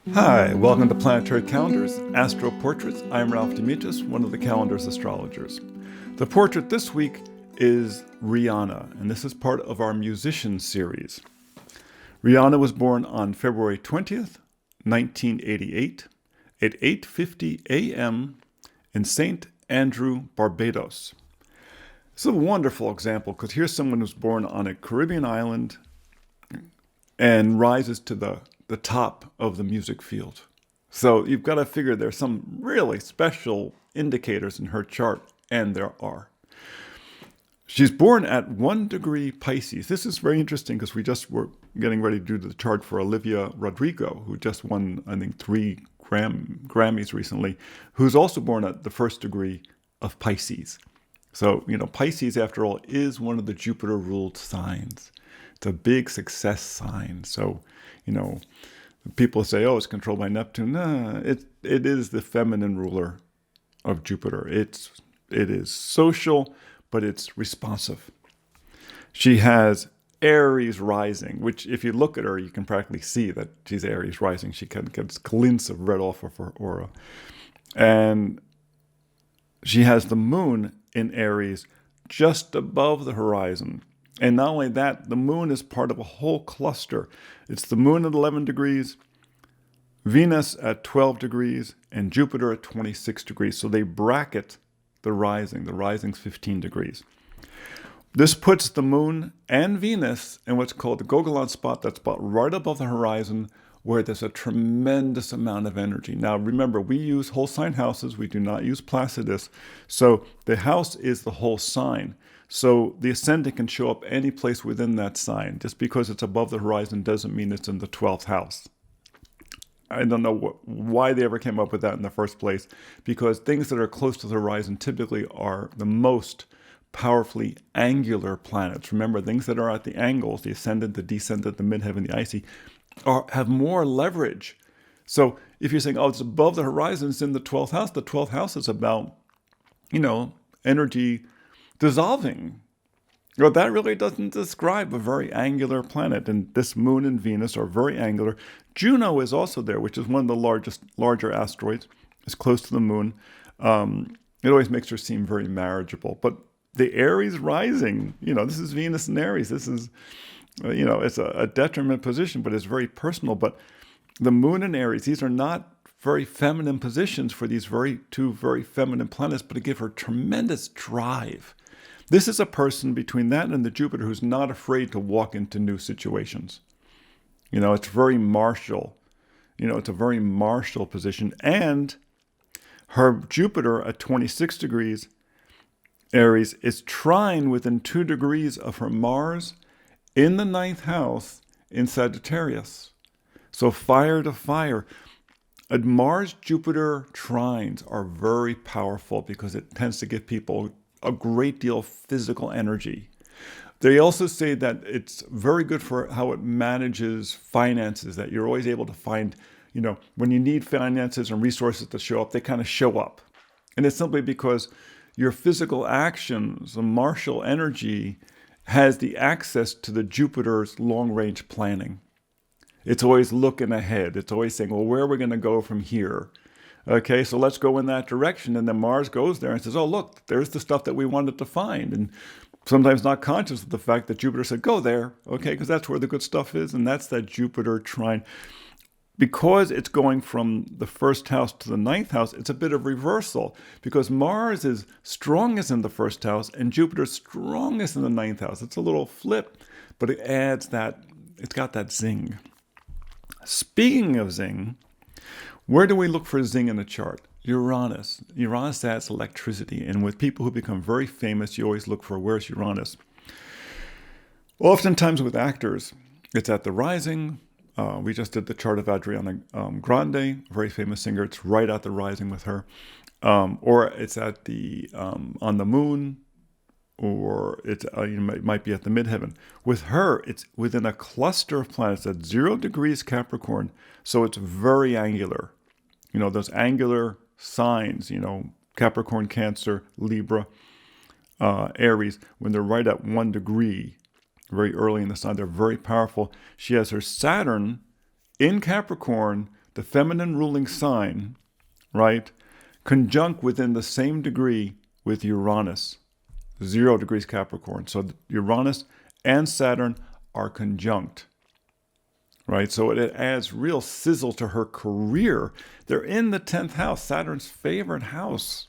Hi, welcome to Planetary Calendars, Astro Portraits. I'm Ralph Demetrius, one of the calendar's astrologers. The portrait this week is Rhianna, and this is part of our musician series. Rhianna was born on February 20th, 1988, at 8:50 a.m. in St. Andrew, Barbados. This is a wonderful example because here's someone who's born on a Caribbean island and rises to the top of the music field. So you've got to figure there's some really special indicators in her chart, and there are. She's born at 1 degree Pisces. This is very interesting because we just were getting ready to do the chart for Olivia Rodrigo, who just won, I think, 3 Grammys recently, who's also born at the 1st degree of Pisces. So, Pisces, after all, is one of the Jupiter-ruled signs. It's a big success sign. So, people say, oh, it's controlled by Neptune. No, it is the feminine ruler of Jupiter. It is social, but it's responsive. She has Aries rising, which if you look at her, you can practically see that she's Aries rising. She gets glints of red off of her aura. And she has the moon in Aries just above the horizon. And not only that, the moon is part of a whole cluster. It's the moon at 11 degrees, Venus at 12 degrees, and Jupiter at 26 degrees. So they bracket the rising. The rising's 15 degrees. This puts the moon and Venus in what's called the Gogolon spot, that spot right above the horizon, where there's a tremendous amount of energy. Now, remember, we use whole sign houses. We do not use Placidus. So the house is the whole sign. So the ascendant can show up any place within that sign. Just because it's above the horizon doesn't mean it's in the 12th house. I don't know why they ever came up with that in the first place, because things that are close to the horizon typically are the most powerfully angular planets. Remember, things that are at the angles, the ascendant, the descendant, the midheaven, the icy, have more leverage. So if you're saying, oh, it's above the horizon, it's in the 12th house, the 12th house is about, energy dissolving. Well, that really doesn't describe a very angular planet. And this moon and Venus are very angular. Juno is also there, which is one of the larger asteroids. It's close to the moon. It always makes her seem very marriageable. But the Aries rising, this is Venus and Aries. This is, it's a detriment position, but it's very personal. But the moon and Aries, these are not very feminine positions for these two very feminine planets, but to give her tremendous drive. This is a person between that and the Jupiter who's not afraid to walk into new situations. It's very martial. It's a very martial position. And her Jupiter at 26 degrees Aries is trine within 2 degrees of her Mars in the 9th house in Sagittarius. So fire to fire. Mars-Jupiter trines are very powerful because it tends to give people a great deal of physical energy. They also say that it's very good for how it manages finances, that you're always able to find, when you need finances and resources to show up, they kind of show up. And it's simply because your physical actions, the martial energy, has the access to the Jupiter's long-range planning. It's always looking ahead. It's always saying, well, where are we going to go from here? Okay, so let's go in that direction. And then Mars goes there and says, oh, look, there's the stuff that we wanted to find. And sometimes not conscious of the fact that Jupiter said, go there, okay, because that's where the good stuff is. And that's that Jupiter trine. Because it's going from the 1st house to the 9th house, it's a bit of reversal. Because Mars is strongest in the 1st house and Jupiter's strongest in the 9th house. It's a little flip, but it adds that, it's got that zing. Speaking of zing, where do we look for zing in a chart? Uranus. Uranus adds electricity. And with people who become very famous, you always look for where's Uranus. Oftentimes with actors, it's at the rising. We just did the chart of Ariana Grande, a very famous singer. It's right at the rising with her. Or it's at the on the moon, or it might be at the midheaven. With her, it's within a cluster of planets at 0 degrees Capricorn. So it's very angular. Those angular signs, Capricorn, Cancer, Libra, Aries, when they're right at 1 degree, very early in the sign, they're very powerful. She has her Saturn in Capricorn, the feminine ruling sign, right, conjunct within the same degree with Uranus, 0 degrees Capricorn. So Uranus and Saturn are conjunct, right? So it adds real sizzle to her career. They're in the 10th house, Saturn's favorite house,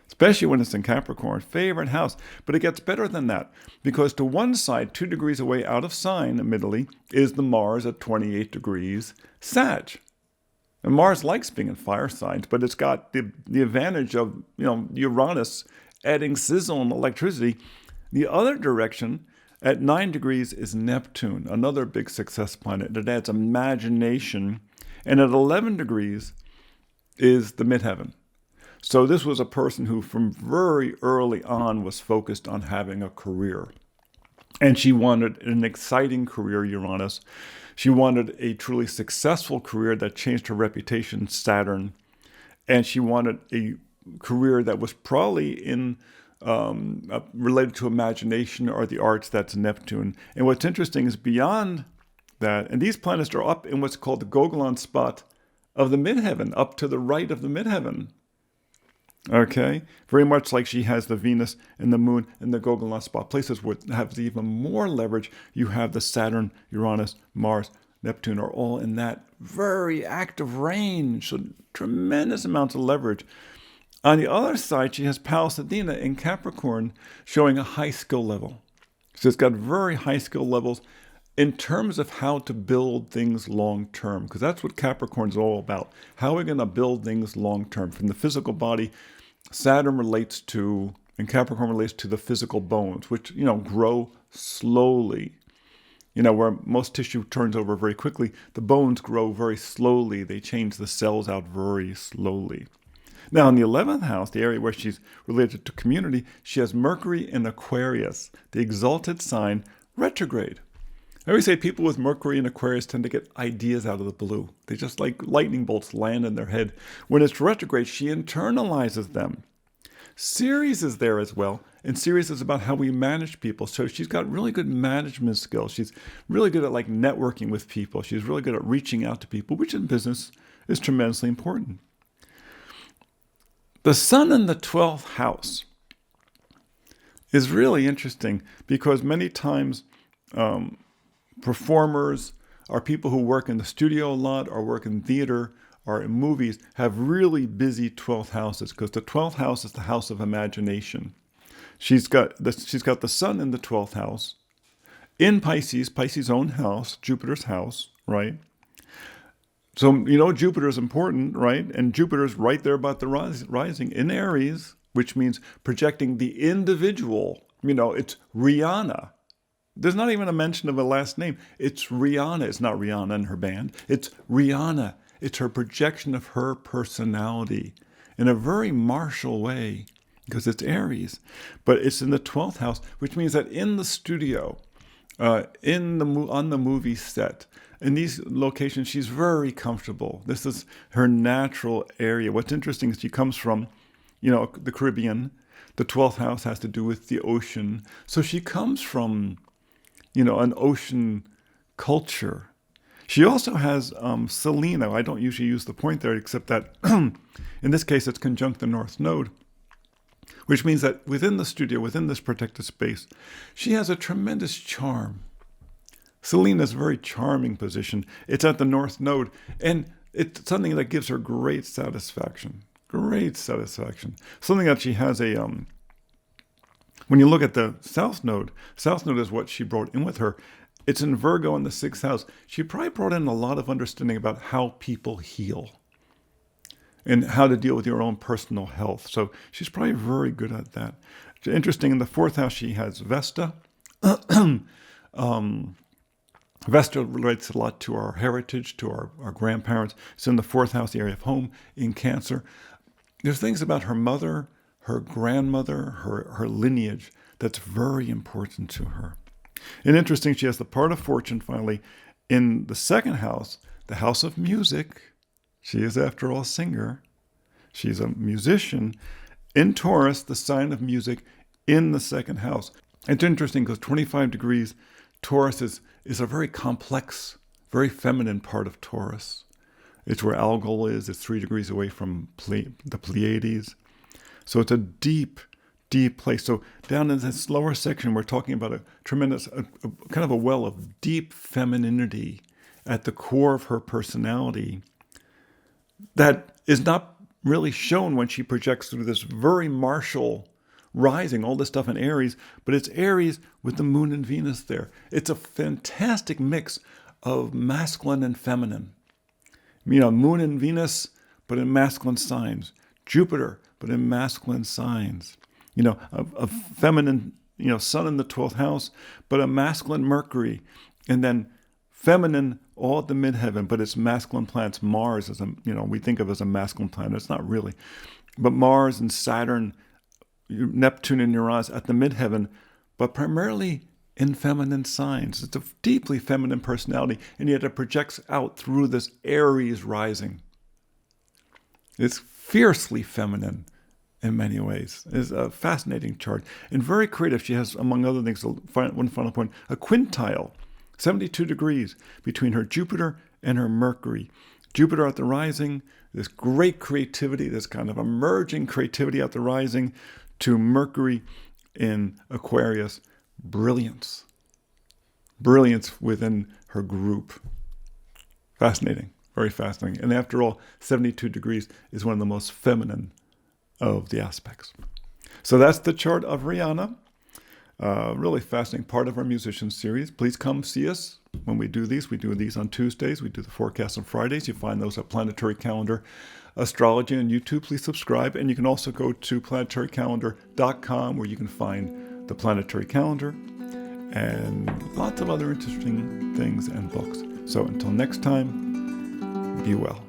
especially when it's in Capricorn, favorite house. But it gets better than that, because to one side, 2 degrees away out of sign, admittedly, is the Mars at 28 degrees Sag. And Mars likes being in fire signs, but it's got the advantage of, Uranus adding sizzle and electricity. The other direction, at 9 degrees, is Neptune, another big success planet that adds imagination. And at 11 degrees is the Midheaven. So this was a person who from very early on was focused on having a career. And she wanted an exciting career, Uranus. She wanted a truly successful career that changed her reputation, Saturn. And she wanted a career that was probably related to imagination or the arts, that's Neptune. And what's interesting is beyond that, and these planets are up in what's called the Gogolon spot of the Midheaven, up to the right of the Midheaven. Okay, very much like she has the Venus and the Moon and the Gogolon spot, places where it has even more leverage. You have the Saturn, Uranus, Mars, Neptune are all in that very active range, so tremendous amounts of leverage. On the other side, she has Pallas Athena in Capricorn, showing a high skill level. So it's got very high skill levels in terms of how to build things long term, because that's what Capricorn's all about. How are we going to build things long term? From the physical body, Saturn relates to, and Capricorn relates to the physical bones, which, grow slowly. Where most tissue turns over very quickly, the bones grow very slowly. They change the cells out very slowly. Now, in the 11th house, the area where she's related to community, she has Mercury in Aquarius, the exalted sign, retrograde. I always say people with Mercury in Aquarius tend to get ideas out of the blue. They just like lightning bolts land in their head. When it's retrograde, she internalizes them. Ceres is there as well, and Ceres is about how we manage people. So she's got really good management skills. She's really good at networking with people. She's really good at reaching out to people, which in business is tremendously important. The Sun in the 12th house is really interesting because many times performers or people who work in the studio a lot or work in theater or in movies have really busy 12th houses, because the 12th house is the house of imagination. She's got the Sun in the 12th house, in Pisces' own house, Jupiter's house, right? So, Jupiter is important, right? And Jupiter's right there about the rising in Aries, which means projecting the individual. It's Rhianna. There's not even a mention of a last name. It's Rhianna. It's not Rihanna and her band. It's Rhianna. It's her projection of her personality in a very martial way, because it's Aries. But it's in the 12th house, which means that in the studio, on the movie set, in these locations, she's very comfortable. This is her natural area. What's interesting is she comes from, the Caribbean. The 12th house has to do with the ocean. So she comes from, an ocean culture. She also has Selena. I don't usually use the point there, except that in this case, it's conjunct the North Node, which means that within the studio, within this protected space, she has a tremendous charm. Selena's a very charming position. It's at the North Node, and it's something that gives her great satisfaction. Great satisfaction. Something that she has when you look at the South Node is what she brought in with her. It's in Virgo in the 6th house. She probably brought in a lot of understanding about how people heal and how to deal with your own personal health. So she's probably very good at that. Interesting, in the 4th house, she has Vesta. Vesta relates a lot to our heritage, to our grandparents. It's in the 4th house, the area of home, in Cancer. There's things about her mother, her grandmother, her lineage that's very important to her. And interesting, she has the part of fortune, finally, in the 2nd house, the house of music. She is, after all, a singer. She's a musician. In Taurus, the sign of music in the 2nd house. It's interesting because 25 degrees, Taurus is a very complex, very feminine part of Taurus. It's where Algol is. It's 3 degrees away from the Pleiades. So it's a deep, deep place. So down in this lower section, we're talking about a tremendous, kind of a well of deep femininity at the core of her personality that is not really shown when she projects through this very martial rising, all this stuff in Aries, but it's Aries with the moon and Venus there. It's a fantastic mix of masculine and feminine. Moon and Venus, but in masculine signs. Jupiter, but in masculine signs. A feminine, Sun in the 12th house, but a masculine Mercury. And then feminine all at the midheaven, but it's masculine planets. Mars is we think of as a masculine planet. It's not really. But Mars and Saturn, Neptune and Uranus at the midheaven, but primarily in feminine signs. It's a deeply feminine personality, and yet it projects out through this Aries rising. It's fiercely feminine in many ways. It's a fascinating chart and very creative. She has, among other things, one final point, a quintile, 72 degrees between her Jupiter and her Mercury. Jupiter at the rising, this great creativity, this kind of emerging creativity at the rising, to Mercury in Aquarius, brilliance. Brilliance within her group. Fascinating, very fascinating. And after all, 72 degrees is one of the most feminine of the aspects. So that's the chart of Rhianna. Really fascinating part of our musician series. Please come see us when we do these. We do these on Tuesdays. We do the forecast on Fridays. You find those at Planetary Calendar Astrology on YouTube. Please subscribe. And you can also go to planetarycalendar.com where you can find the planetary calendar and lots of other interesting things and books. So until next time, be well.